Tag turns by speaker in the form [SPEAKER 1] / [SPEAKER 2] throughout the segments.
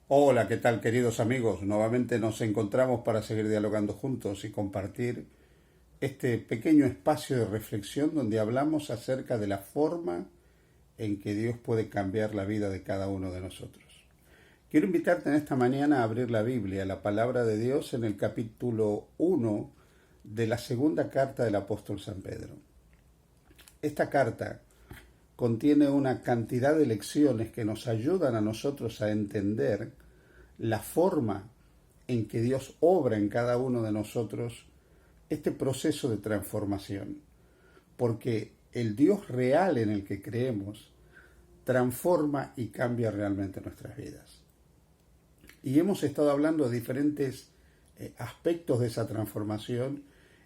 [SPEAKER 1] Hola, ¿qué tal queridos amigos? Nuevamente nos encontramos para seguir dialogando juntos y compartir este pequeño espacio de reflexión donde hablamos acerca de la forma en que Dios puede cambiar la vida de cada uno de nosotros. Quiero invitarte en esta mañana a abrir la Biblia, la palabra de Dios, en el capítulo 1 de la segunda carta del apóstol San Pedro. Esta carta contiene una cantidad de lecciones que nos ayudan a nosotros a entender la forma en que Dios obra en cada uno de nosotros este proceso de transformación. Porque el Dios real en el que creemos transforma y cambia realmente nuestras vidas. Y hemos estado hablando de diferentes aspectos de esa transformación.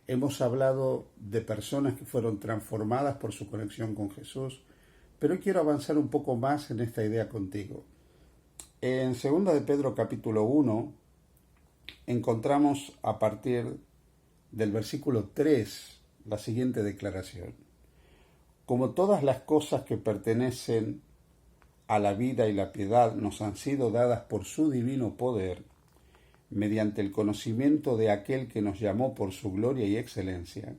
[SPEAKER 1] Hemos hablado de personas que fueron transformadas por su conexión con Jesús, pero hoy quiero avanzar un poco más en esta idea contigo. En 2 de Pedro capítulo 1 encontramos a partir del versículo 3 la siguiente declaración. Como todas las cosas que pertenecen a la vida y la piedad nos han sido dadas por su divino poder, mediante el conocimiento de aquel que nos llamó por su gloria y excelencia,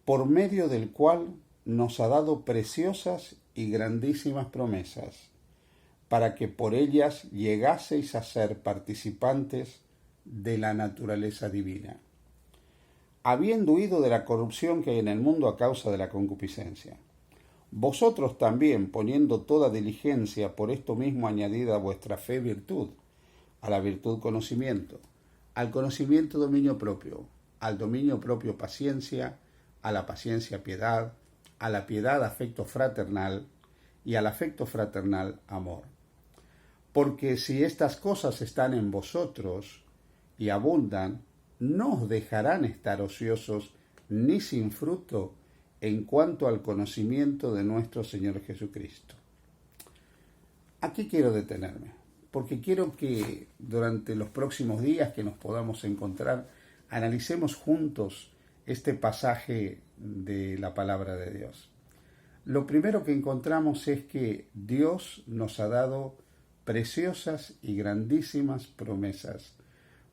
[SPEAKER 1] por medio del cual nos ha dado preciosas y grandísimas promesas, para que por ellas llegaseis a ser participantes de la naturaleza divina, habiendo huido de la corrupción que hay en el mundo a causa de la concupiscencia. Vosotros también, poniendo toda diligencia, por esto mismo añadid a vuestra fe virtud, a la virtud conocimiento, al conocimiento dominio propio, al dominio propio paciencia, a la paciencia piedad, a la piedad afecto fraternal y al afecto fraternal amor. Porque si estas cosas están en vosotros y abundan, no os dejarán estar ociosos ni sin fruto en cuanto al conocimiento de nuestro Señor Jesucristo. Aquí quiero detenerme, porque quiero que durante los próximos días que nos podamos encontrar, analicemos juntos este pasaje de la palabra de Dios. Lo primero que encontramos es que Dios nos ha dado preciosas y grandísimas promesas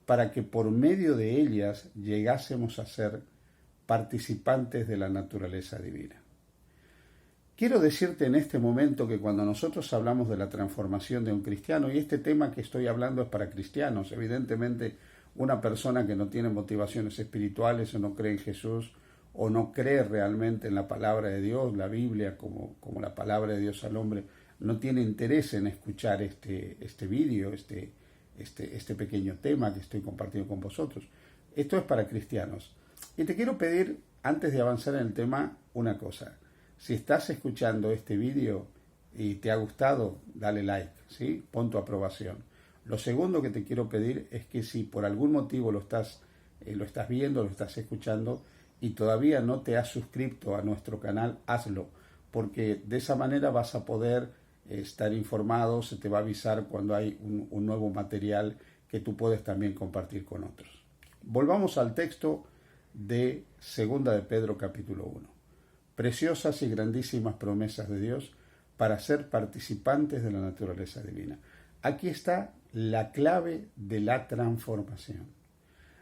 [SPEAKER 1] para que por medio de ellas llegásemos a ser participantes de la naturaleza divina. Quiero decirte en este momento que cuando nosotros hablamos de la transformación de un cristiano, y este tema que estoy hablando es para cristianos, evidentemente una persona que no tiene motivaciones espirituales o no cree en Jesús o no cree realmente en la palabra de Dios, la Biblia como la palabra de Dios al hombre, no tiene interés en escuchar este vídeo, este pequeño tema que estoy compartiendo con vosotros. Esto es para cristianos. Y te quiero pedir, antes de avanzar en el tema, una cosa. Si estás escuchando este vídeo y te ha gustado, dale like, ¿sí? Pon tu aprobación. Lo segundo que te quiero pedir es que si por algún motivo lo estás viendo, lo estás escuchando y todavía no te has suscrito a nuestro canal, hazlo, porque de esa manera vas a poder estar informado, se te va a avisar cuando hay un nuevo material que tú puedes también compartir con otros. Volvamos al texto de 2 de Pedro capítulo 1. Preciosas y grandísimas promesas de Dios para ser participantes de la naturaleza divina. Aquí está la clave de la transformación.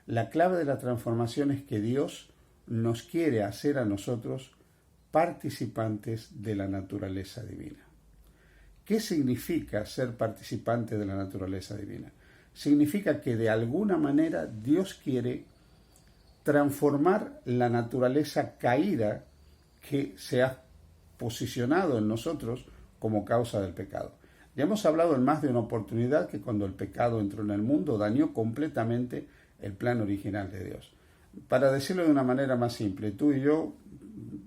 [SPEAKER 1] La clave de la transformación es que Dios nos quiere hacer a nosotros participantes de la naturaleza divina. ¿Qué significa ser participante de la naturaleza divina? Significa que de alguna manera Dios quiere transformar la naturaleza caída que se ha posicionado en nosotros como causa del pecado. Ya hemos hablado en más de una oportunidad que cuando el pecado entró en el mundo dañó completamente el plan original de Dios. Para decirlo de una manera más simple, tú y yo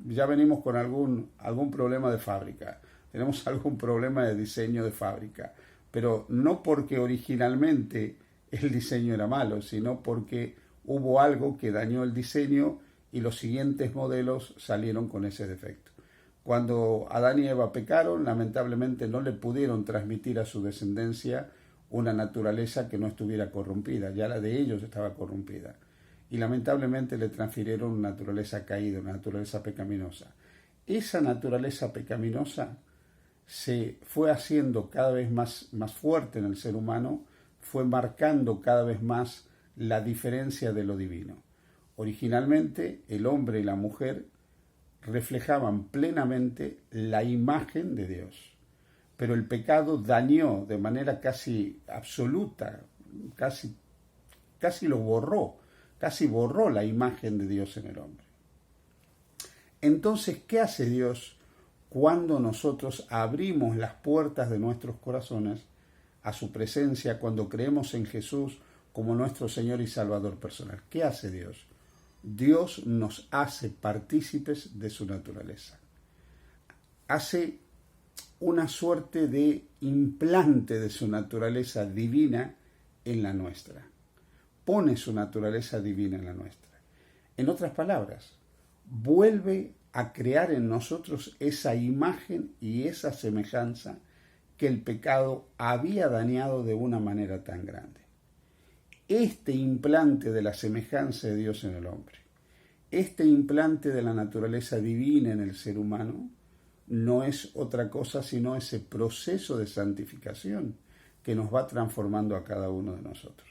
[SPEAKER 1] ya venimos con algún problema de fábrica, tenemos algún problema de diseño de fábrica, pero no porque originalmente el diseño era malo, sino porque hubo algo que dañó el diseño y los siguientes modelos salieron con ese defecto. Cuando Adán y Eva pecaron, lamentablemente no le pudieron transmitir a su descendencia una naturaleza que no estuviera corrompida, ya la de ellos estaba corrompida. Y lamentablemente le transfirieron una naturaleza caída, una naturaleza pecaminosa. Esa naturaleza pecaminosa se fue haciendo cada vez más fuerte en el ser humano, fue marcando cada vez más la diferencia de lo divino. Originalmente, el hombre y la mujer reflejaban plenamente la imagen de Dios, pero el pecado dañó de manera casi absoluta, casi lo borró, casi borró la imagen de Dios en el hombre. Entonces, ¿qué hace Dios cuando nosotros abrimos las puertas de nuestros corazones a su presencia, cuando creemos en Jesús como nuestro Señor y Salvador personal? ¿Qué hace Dios? Dios nos hace partícipes de su naturaleza. Hace una suerte de implante de su naturaleza divina en la nuestra. Pone su naturaleza divina en la nuestra. En otras palabras, vuelve a crear en nosotros esa imagen y esa semejanza que el pecado había dañado de una manera tan grande. Este implante de la semejanza de Dios en el hombre, este implante de la naturaleza divina en el ser humano, no es otra cosa sino ese proceso de santificación que nos va transformando a cada uno de nosotros.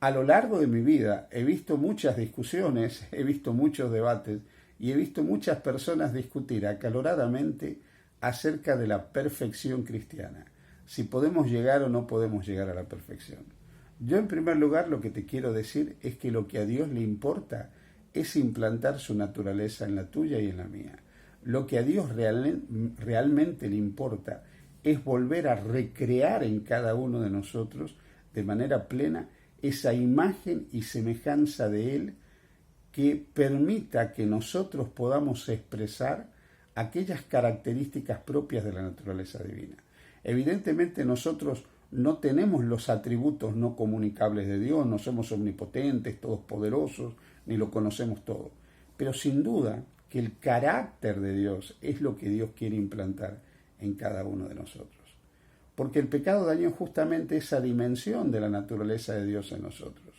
[SPEAKER 1] A lo largo de mi vida he visto muchas discusiones, he visto muchos debates y he visto muchas personas discutir acaloradamente acerca de la perfección cristiana, si podemos llegar o no podemos llegar a la perfección. Yo, en primer lugar, lo que te quiero decir es que lo que a Dios le importa es implantar su naturaleza en la tuya y en la mía. Lo que a Dios realmente le importa es volver a recrear en cada uno de nosotros de manera plena esa imagen y semejanza de Él que permita que nosotros podamos expresar aquellas características propias de la naturaleza divina. Evidentemente nosotros no tenemos los atributos no comunicables de Dios, no somos omnipotentes, todopoderosos, ni lo conocemos todo. Pero sin duda que el carácter de Dios es lo que Dios quiere implantar en cada uno de nosotros. Porque el pecado dañó justamente esa dimensión de la naturaleza de Dios en nosotros.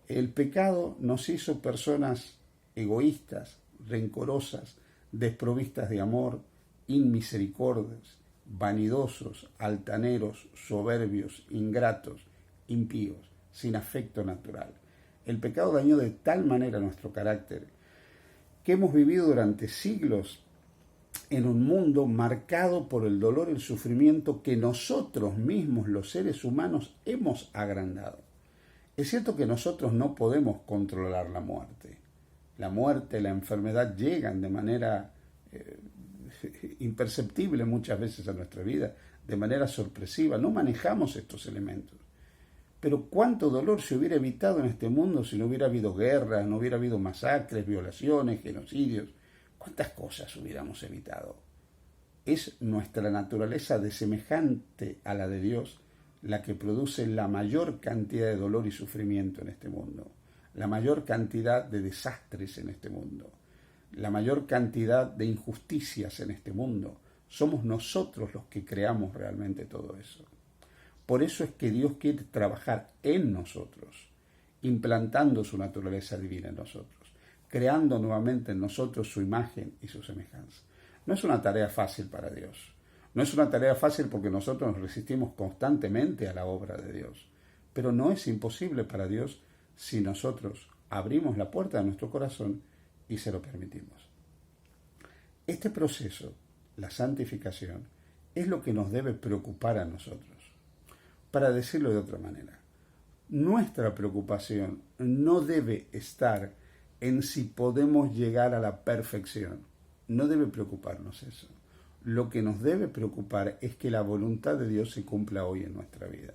[SPEAKER 1] El pecado nos hizo personas egoístas, rencorosas, desprovistas de amor, inmisericordias, vanidosos, altaneros, soberbios, ingratos, impíos, sin afecto natural. El pecado dañó de tal manera nuestro carácter que hemos vivido durante siglos en un mundo marcado por el dolor y el sufrimiento que nosotros mismos, los seres humanos, hemos agrandado. Es cierto que nosotros no podemos controlar la muerte. La muerte, la enfermedad llegan de manera imperceptible muchas veces a nuestra vida, de manera sorpresiva. No manejamos estos elementos. Pero cuánto dolor se hubiera evitado en este mundo si no hubiera habido guerras, no hubiera habido masacres, violaciones, genocidios. ¿Cuántas cosas hubiéramos evitado? Es nuestra naturaleza de semejante a la de Dios la que produce la mayor cantidad de dolor y sufrimiento en este mundo, la mayor cantidad de desastres en este mundo, la mayor cantidad de injusticias en este mundo. Somos nosotros los que creamos realmente todo eso. Por eso es que Dios quiere trabajar en nosotros, implantando su naturaleza divina en nosotros, creando nuevamente en nosotros su imagen y su semejanza. No es una tarea fácil para Dios. No es una tarea fácil porque nosotros nos resistimos constantemente a la obra de Dios. Pero no es imposible para Dios si nosotros abrimos la puerta de nuestro corazón y se lo permitimos. Este proceso, la santificación, es lo que nos debe preocupar a nosotros. Para decirlo de otra manera, nuestra preocupación no debe estar en si podemos llegar a la perfección. No debe preocuparnos eso. Lo que nos debe preocupar es que la voluntad de Dios se cumpla hoy en nuestra vida.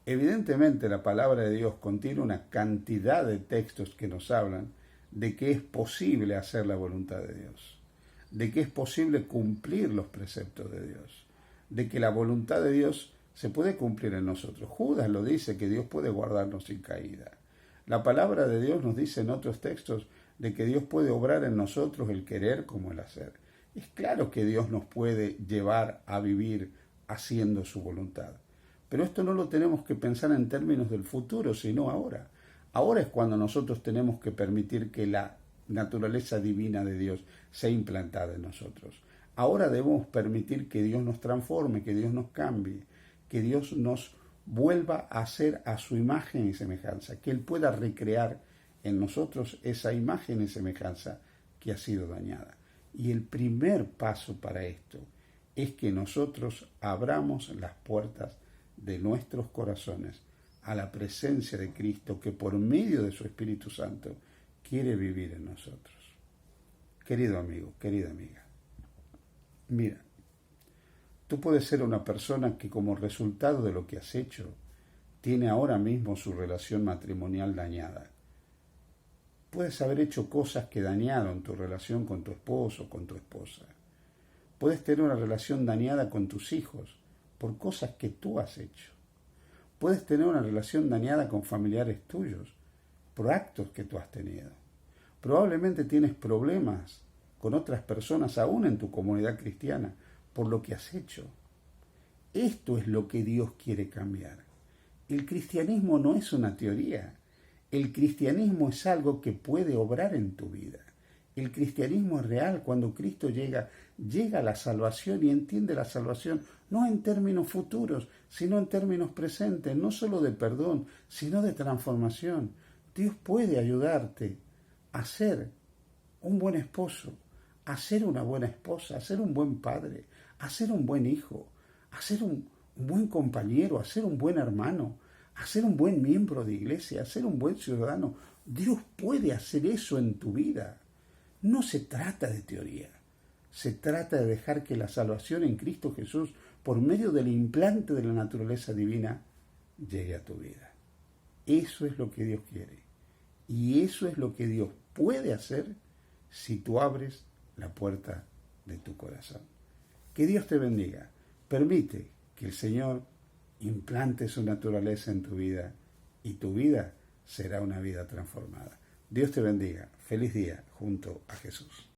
[SPEAKER 1] Evidentemente la palabra de Dios contiene una cantidad de textos que nos hablan de que es posible hacer la voluntad de Dios, de que es posible cumplir los preceptos de Dios, de que la voluntad de Dios se puede cumplir en nosotros. Judas lo dice, que Dios puede guardarnos sin caída. La palabra de Dios nos dice en otros textos de que Dios puede obrar en nosotros el querer como el hacer. Es claro que Dios nos puede llevar a vivir haciendo su voluntad. Pero esto no lo tenemos que pensar en términos del futuro, sino ahora. Ahora es cuando nosotros tenemos que permitir que la naturaleza divina de Dios sea implantada en nosotros. Ahora debemos permitir que Dios nos transforme, que Dios nos cambie, que Dios nos vuelva a hacer a su imagen y semejanza, que Él pueda recrear en nosotros esa imagen y semejanza que ha sido dañada. Y el primer paso para esto es que nosotros abramos las puertas de nuestros corazones a la presencia de Cristo, que por medio de su Espíritu Santo quiere vivir en nosotros. Querido amigo, querida amiga, mira, tú puedes ser una persona que como resultado de lo que has hecho, tiene ahora mismo su relación matrimonial dañada. Puedes haber hecho cosas que dañaron tu relación con tu esposo o con tu esposa. Puedes tener una relación dañada con tus hijos por cosas que tú has hecho. Puedes tener una relación dañada con familiares tuyos por actos que tú has tenido. Probablemente tienes problemas con otras personas, aún en tu comunidad cristiana, por lo que has hecho. Esto es lo que Dios quiere cambiar. El cristianismo no es una teoría. El cristianismo es algo que puede obrar en tu vida. El cristianismo es real. Cuando Cristo llega a la salvación y entiende la salvación no en términos futuros, sino en términos presentes, no solo de perdón, sino de transformación. Dios puede ayudarte a ser un buen esposo, a ser una buena esposa, a ser un buen padre, a ser un buen hijo, a ser un buen compañero, a ser un buen hermano, a ser un buen miembro de iglesia, a ser un buen ciudadano. Dios puede hacer eso en tu vida. No se trata de teoría, se trata de dejar que la salvación en Cristo Jesús, por medio del implante de la naturaleza divina, llegue a tu vida. Eso es lo que Dios quiere. Y eso es lo que Dios puede hacer si tú abres la puerta de tu corazón. Que Dios te bendiga. Permite que el Señor implante su naturaleza en tu vida y tu vida será una vida transformada. Dios te bendiga. Feliz día junto a Jesús.